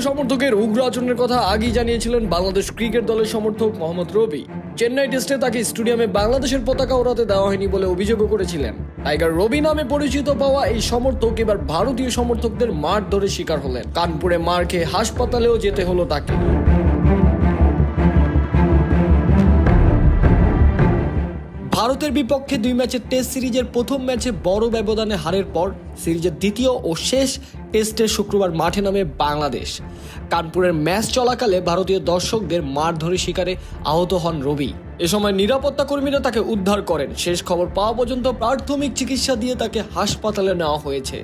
ভারতীয় সমর্থকের উগ্র আচরণের কথা আগেই জানিয়েছিলেন বাংলাদেশ ক্রিকেট দলের সমর্থক মোহাম্মদ রবি। চেন্নাই টেস্টে তাকে স্টেডিয়ামে বাংলাদেশের পতাকা ওড়াতে দেওয়া হয়নি বলে অভিযোগও করেছিলেন। টাইগার রবি নামে পরিচিত পাওয়া এই সমর্থক এবার ভারতীয় সমর্থকদের মারধরের শিকার হলেন। কানপুরে মার খেয়ে হাসপাতালেও যেতে হলো তাকে। ভারতের বিপক্ষে 2 ম্যাচের টেস্ট সিরিজের প্রথম ম্যাচে বড় ব্যবধানে হারের পর সিরিজের দ্বিতীয় ও শেষ টেস্টে শুক্রবার মাঠে নামে বাংলাদেশ। কানপুরের ম্যাচ চলাকালে ভারতীয় দর্শকদের মারধরের শিকারে আহত হন রবি। এ সময় নিরাপত্তা কর্মীরা তাকে উদ্ধার করেন। শেষ খবর পাওয়া পর্যন্ত প্রাথমিক চিকিৎসা দিয়ে তাকে হাসপাতালে নেওয়া হয়েছে।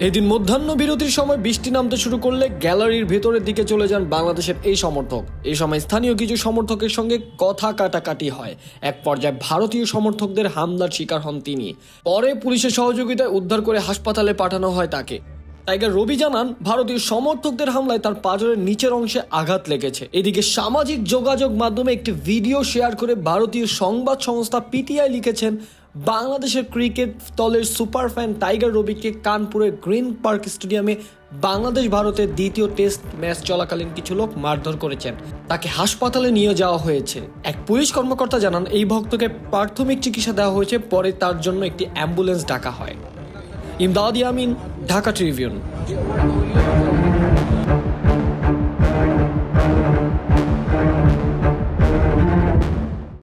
এদিন মধ্যাহ্ন বিরতির সময় বৃষ্টি নামতে শুরু করলে গ্যালারির ভেতরের দিকে চলে যান বাংলাদেশের এই সমর্থক। এই সময় স্থানীয় কিছু সমর্থকের সঙ্গে কথা কাটাকাটি হয়। এক পর্যায়ে ভারতীয় সমর্থকদের হামলার শিকার হন তিনি। পরে পুলিশের সহযোগিতায় উদ্ধার করে হাসপাতালে পাঠানো হয় তাকে। টাইগার রবি জানান, ভারতীয় সমর্থকদের হামলায় তার পাঁজরের নিচের অংশে আঘাত লেগেছে। এদিকে সামাজিক যোগাযোগ মাধ্যমে একটি ভিডিও শেয়ার করে ভারতীয় সংবাদ সংস্থা পিটিআই লিখেছেন, বাংলাদেশের ক্রিকেট দলের সুপার ফ্যান টাইগার রবিকে কানপুরের গ্রিন পার্ক স্টেডিয়ামে বাংলাদেশ ভারতের দ্বিতীয় টেস্ট ম্যাচ চলাকালীন কিছু লোক মারধর করেছেন। তাকে হাসপাতালে নিয়ে যাওয়া হয়েছে। এক পুলিশ কর্মকর্তা জানান, এই ভক্তকে প্রাথমিক চিকিৎসা দেওয়া হয়েছে, পরে তার জন্য একটি অ্যাম্বুলেন্স ডাকা হয়। ইমদাদ ইয়ামিন, ঢাকা ট্রিবিউন।